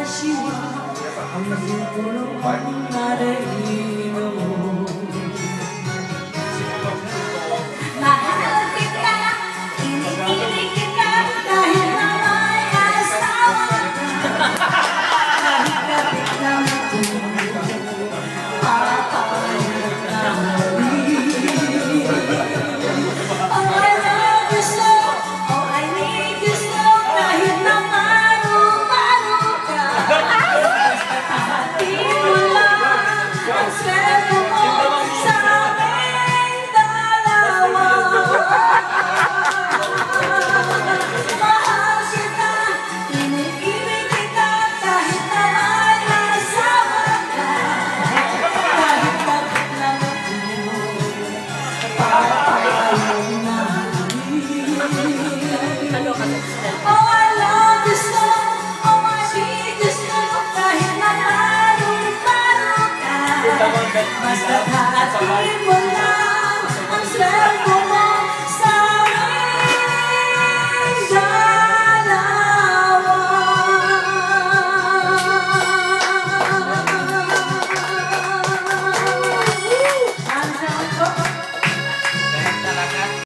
아쉬워 언제로 나를 잃어 mahal kita ini kita dahil naman asawa kahit kapit naman papayag kami oh I love you so oh I need you so kahit na maru-maru ka basta kahatin mo lang ang sweldo mo sa aming dalawa mahal kita iniibig kita kahit naman asawa ka kahit kapit lang ako papayag namin oh I love you so oh I need you so kahit na maru-maru ka basta hatiin mo lang ang sweldo mo